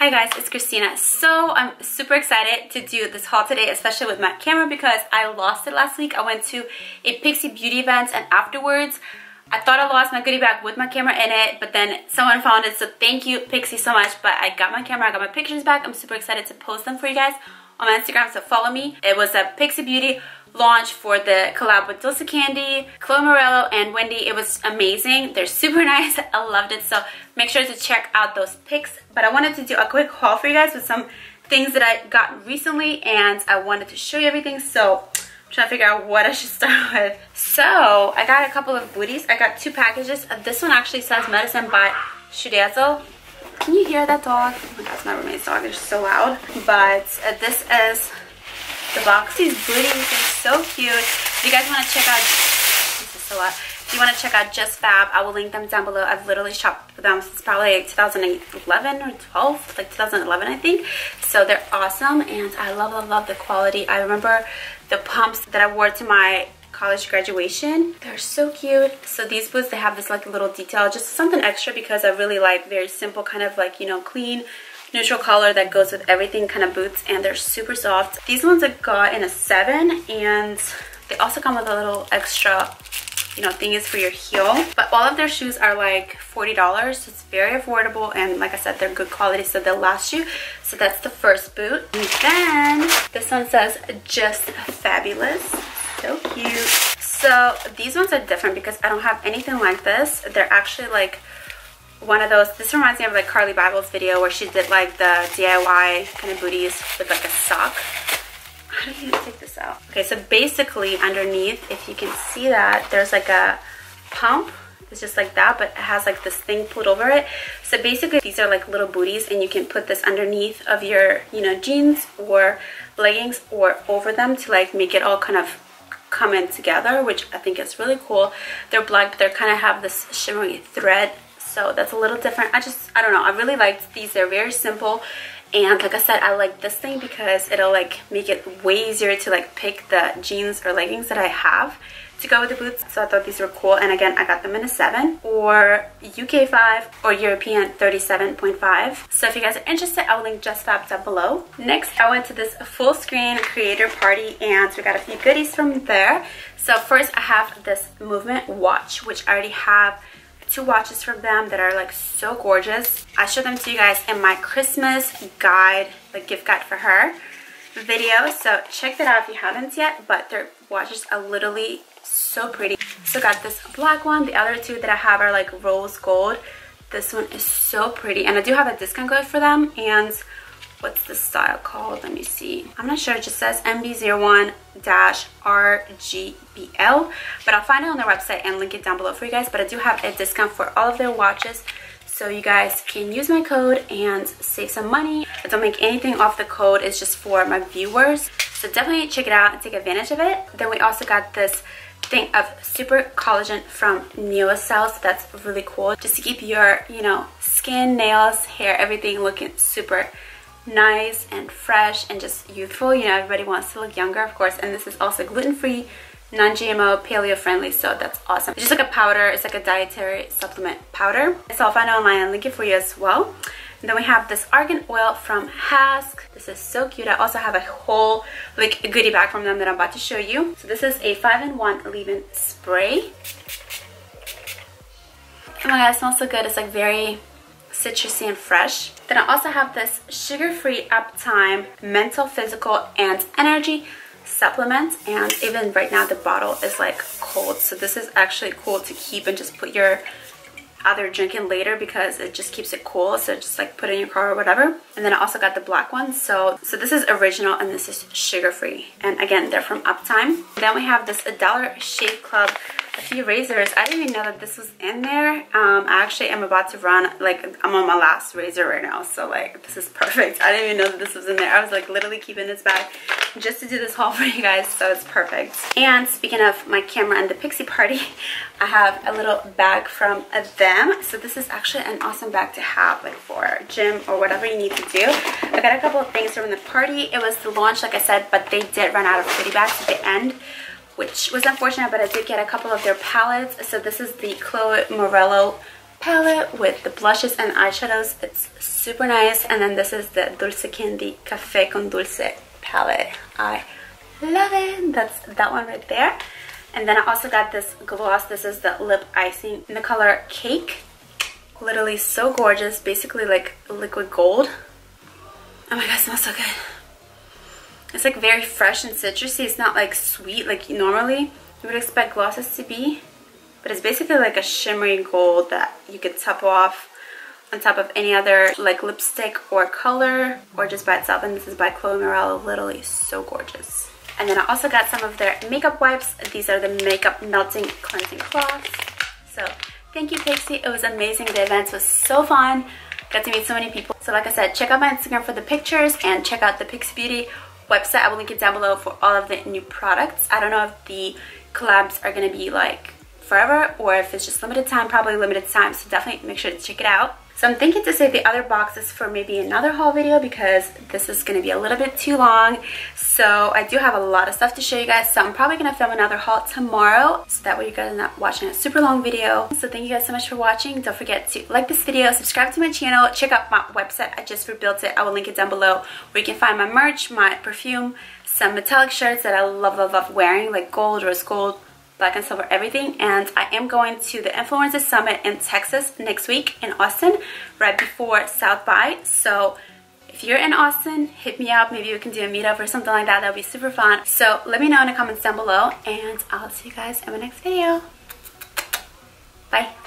Hi guys, it's Christina. So I'm super excited to do this haul today, especially with my camera because I lost it last week. I went to a Pixi beauty event and afterwards I thought I lost my goodie bag with my camera in it, but then someone found it, so thank you Pixi so much. But I got my camera, I got my pictures back. I'm super excited to post them for you guys on my Instagram, so follow me. It was a Pixi Beauty launch for the collab with Dulce Candy, Chloe Morello, and Wendy. It was amazing. They're super nice. I loved it, so make sure to check out those pics. But I wanted to do a quick haul for you guys with some things that I got recently, and I wanted to show you everything, so I'm trying to figure out what I should start with. So I got a couple of goodies. I got two packages. This one actually says medicine by Shudezo. Can you hear that dog? Oh my god, it's my roommate's dog. It's so loud. But this is the box. These booties are so cute. If you guys want to check out, this is so loud. If you want to check out Just Fab, I will link them down below. I've literally shopped with them since probably like 2011 or 12, like 2011 I think. So they're awesome, and I love the quality. I remember the pumps that I wore to my college graduation. They're so cute. So these boots, they have this like little detail, just something extra because I really like very simple kind of like, you know, clean neutral color that goes with everything kind of boots, and they're super soft. These ones I got in a 7, and they also come with a little extra, you know, thingies for your heel. But all of their shoes are like $40, so it's very affordable, and like I said, they're good quality, so they'll last you. So that's the first boot. And then this one says Just Fabulous. So cute. So these ones are different because I don't have anything like this. They're actually like one of those. This reminds me of like Carly Bible's video where she did like the DIY kind of booties with like a sock. How do you take this out? Okay, so basically underneath, if you can see that, there's like a pump. It's just like that, but it has like this thing put over it. So basically these are like little booties, and you can put this underneath of your, you know, jeans or leggings or over them to like make it all kind of come in together, which I think is really cool. They're black, but they kind of have this shimmery thread, so that's a little different. I don't know, I really liked these. They're very simple, and like I said, I like this thing because it'll like make it way easier to like pick the jeans or leggings that I have to go with the boots. So I thought these were cool, and again, I got them in a 7 or UK 5 or European 37.5. So if you guys are interested, I will link Just Fab down below. Next, I went to this full screen creator party, and we got a few goodies from there. So first, I have this movement watch, which I already have 2 watches from them that are like so gorgeous. I showed them to you guys in my Christmas guide, like gift guide for her video, so check that out if you haven't yet. But their watches are literally so pretty. So got this black one. The other 2 that I have are like rose gold. This one is so pretty, and I do have a discount code for them. And what's the style called? Let me see. I'm not sure. It just says MB01-RGBL, but I'll find it on their website and link it down below for you guys. But I do have a discount for all of their watches, so you guys can use my code and save some money. I don't make anything off the code. It's just for my viewers, so definitely check it out and take advantage of it. Then we also got this thing of super collagen from Neocell, so that's really cool, just to keep your, you know, skin, nails, hair, everything looking super nice and fresh and just youthful. You know, everybody wants to look younger, of course. And this is also gluten-free, non-GMO, paleo friendly, so that's awesome. It's just like a powder. It's like a dietary supplement powder, so I'll find it online and link it for you as well. And then we have this argan oil from Hask. This is so cute. I also have a whole like goodie bag from them that I'm about to show you. So this is a 5-in-1 leave-in spray. Oh my god, it smells so good. It's like very citrusy and fresh. Then I also have this sugar-free Uptime mental, physical, and energy supplement, and even right now the bottle is like cold, so this is actually cool to keep and just put your either drinking later because it just keeps it cool. So just like put it in your car or whatever. And then I also got the black one. So this is original, and this is sugar-free, and again, they're from Uptime. Then we have this Dollar Shave Club, a few razors. I didn't even know that this was in there. I actually am about to run, like I'm on my last razor right now, so like this is perfect. I didn't even know that this was in there. I was like literally keeping this bag just to do this haul for you guys, so it's perfect. And speaking of my camera and the Pixi party, I have a little bag from them. So this is actually an awesome bag to have like for gym or whatever you need to do. I got a couple of things from the party. It was the launch, like I said, but they did run out of goodie bags at the end, which was unfortunate, but I did get a couple of their palettes. So this is the Chloe Morello palette with the blushes and eyeshadows. It's super nice. And then this is the Dulce Candy Café con Dulce palette. I love it. That's that one right there. And then I also got this gloss. This is the lip icing in the color Cake. Literally so gorgeous. Basically like liquid gold. Oh my god, it smells so good. It's like very fresh and citrusy. It's not like sweet like normally you would expect glosses to be. But it's basically like a shimmery gold that you could top off on top of any other like lipstick or color or just by itself. And this is by Chloe Morello. Literally so gorgeous. And then I also got some of their makeup wipes. These are the makeup melting cleansing cloths. So thank you, Pixi. It was amazing. The event was so fun. Got to meet so many people. So like I said, check out my Instagram for the pictures and check out the Pixi Beauty website. I will link it down below for all of the new products. I don't know if the collabs are going to be like forever or if it's just limited time. Probably limited time, so definitely make sure to check it out. So I'm thinking to save the other boxes for maybe another haul video because this is going to be a little bit too long. So I do have a lot of stuff to show you guys, so I'm probably going to film another haul tomorrow so that way you guys are not watching a super long video. So thank you guys so much for watching. Don't forget to like this video, subscribe to my channel, check out my website. I just rebuilt it. I will link it down below where you can find my merch, my perfume, some metallic shirts that I love wearing, like gold, rose gold, black and silver, everything. And I am going to the Influencer Summit in Texas next week in Austin, right before South by. So if you're in Austin, hit me up. Maybe we can do a meetup or something like that. That would be super fun. So let me know in the comments down below, and I'll see you guys in my next video. Bye.